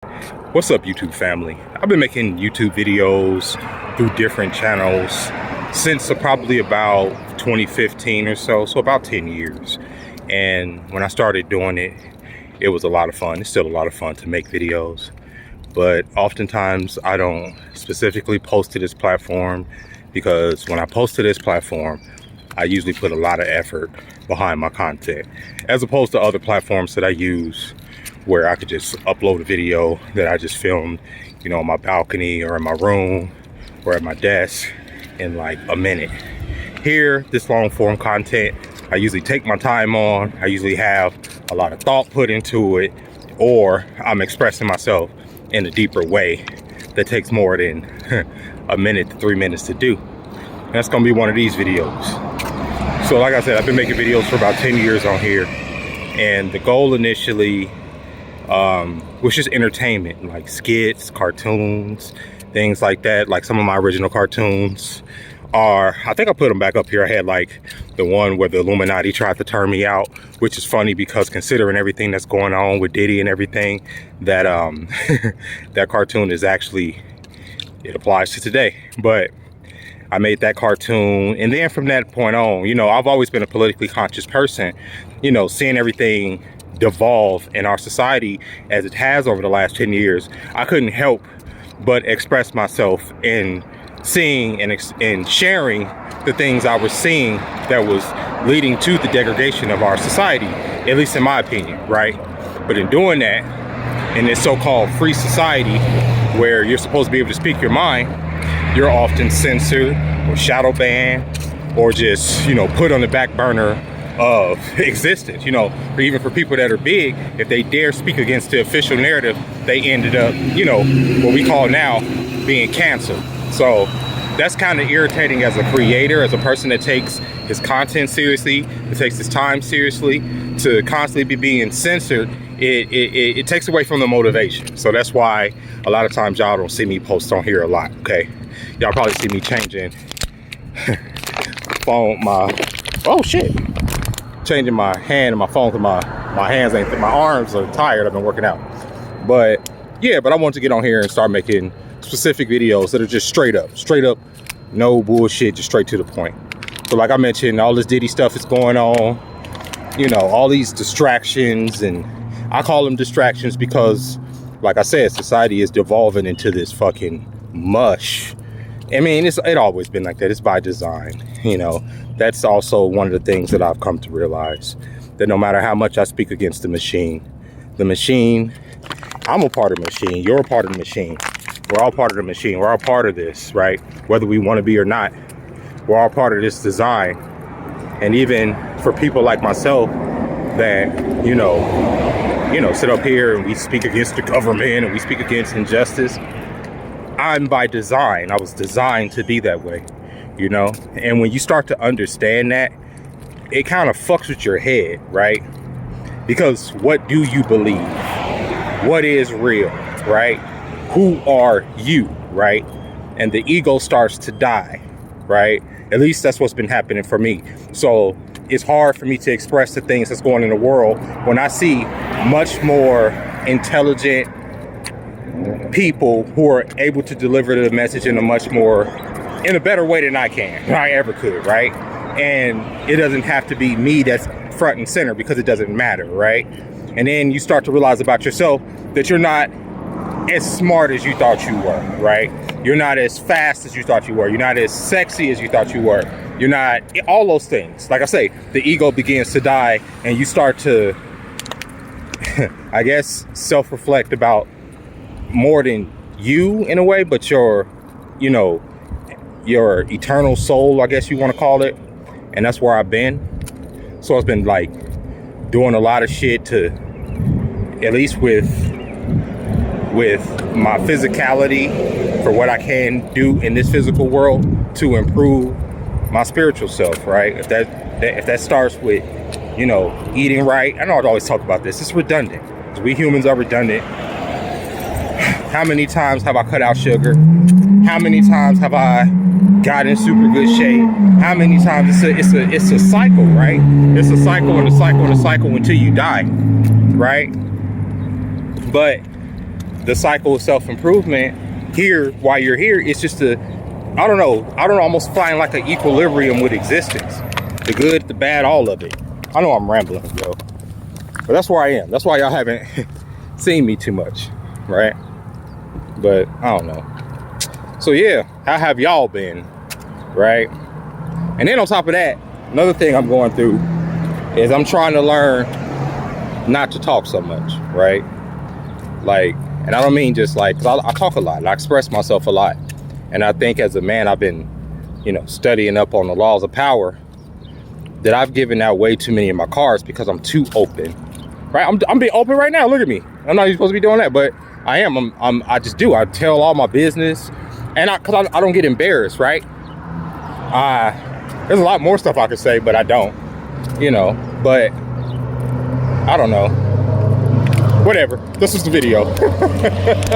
What's up, YouTube family? I've been making YouTube videos through different channels since probably about 2015 or so about 10 years. And when I started doing it, it was a lot of fun. It's still a lot of fun to make videos, but oftentimes I don't specifically post to this platform because when I post to this platform, I usually put a lot of effort behind my content, as opposed to other platforms that I use where I could just upload a video that I just filmed, you know, on my balcony or in my room or at my desk in like a minute. Here, this long form content, I usually take my time on. I usually have a lot of thought put into it, or I'm expressing myself in a deeper way that takes more than a minute to 3 minutes to do. And that's gonna be one of these videos. So like I said, I've been making videos for about 10 years on here, and the goal initially was just entertainment, like skits, cartoons, things like that. Like some of my original cartoons are, I think I put them back up here. I had like the one where the Illuminati tried to turn me out, which is funny because considering everything that's going on with Diddy and everything, that that cartoon is actually, it applies to today. But I made that cartoon, and then from that point on, you know, I've always been a politically conscious person. You know, seeing everything devolve in our society as it has over the last 10 years, I couldn't help but express myself in seeing and sharing the things I was seeing that was leading to the degradation of our society, at least in my opinion, right? But in doing that, in this so-called free society where you're supposed to be able to speak your mind, you're often censored or shadow banned or just, you know, put on the back burner of existence. You know, or even for people that are big, if they dare speak against the official narrative, they ended up, you know, what we call now being canceled. So that's kind of irritating as a creator, as a person that takes his content seriously, that takes his time seriously, to constantly be being censored. It takes away from the motivation. So that's why a lot of times y'all don't see me post on here a lot, okay? Y'all probably see me changing changing my hand and my phone because my arms are tired. I've been working out. But yeah, but I want to get on here and start making specific videos that are just straight up, no bullshit, just straight to the point. So like I mentioned, all this Diddy stuff is going on, you know, all these distractions, and I call them distractions because, like I said, society is devolving into this fucking mush. I mean, it's always been like that. It's by design, you know. That's also one of the things that I've come to realize, that no matter how much I speak against the machine, I'm a part of the machine, you're a part of the machine, we're all part of the machine, we're all part of this, right? Whether we want to be or not, we're all part of this design. And even for people like myself that, you know, sit up here and we speak against the government and we speak against injustice, I'm by design. I was designed to be that way, you know? And when you start to understand that, it kind of fucks with your head, right? Because what do you believe? What is real, right? Who are you, right? And the ego starts to die, right? At least that's what's been happening for me. So it's hard for me to express the things that's going in the world when I see much more intelligent people who are able to deliver the message in a better way than I ever could, right? And it doesn't have to be me that's front and center because it doesn't matter, right? And then you start to realize about yourself that you're not as smart as you thought you were, right? You're not as fast as you thought you were. You're not as sexy as you thought you were. You're not, all those things. Like I say, the ego begins to die and you start to, I guess, self-reflect about more than you in a way, but your, you know, your eternal soul, I guess you want to call it. And that's where I've been. So it's been like doing a lot of shit to, at least with my physicality, for what I can do in this physical world to improve my spiritual self, right? If that starts with, you know, eating right. I know I always talk about this. It's redundant. We humans are redundant. How many times have I cut out sugar? How many times have I got in super good shape? How many times? It's a cycle, right? It's a cycle and a cycle and a cycle until you die, right? But the cycle of self-improvement here while you're here is just to, I don't know, almost find like an equilibrium with existence. The good, the bad, all of it. I know I'm rambling, yo. But that's where I am. That's why y'all haven't seen me too much, right? But I don't know. So yeah, how have y'all been, right? And then on top of that, another thing I'm going through is I'm trying to learn not to talk so much, right? Like, and I don't mean just like, 'cause I talk a lot, and I express myself a lot. And I think as a man, I've been, you know, studying up on the laws of power, that I've given out way too many of my cards because I'm too open, right? I'm being open right now. Look at me. I'm not even supposed to be doing that, but I am. I just do. I tell all my business, and because I don't get embarrassed, right? There's a lot more stuff I could say, but I don't, you know. But I don't know. Whatever. This is the video.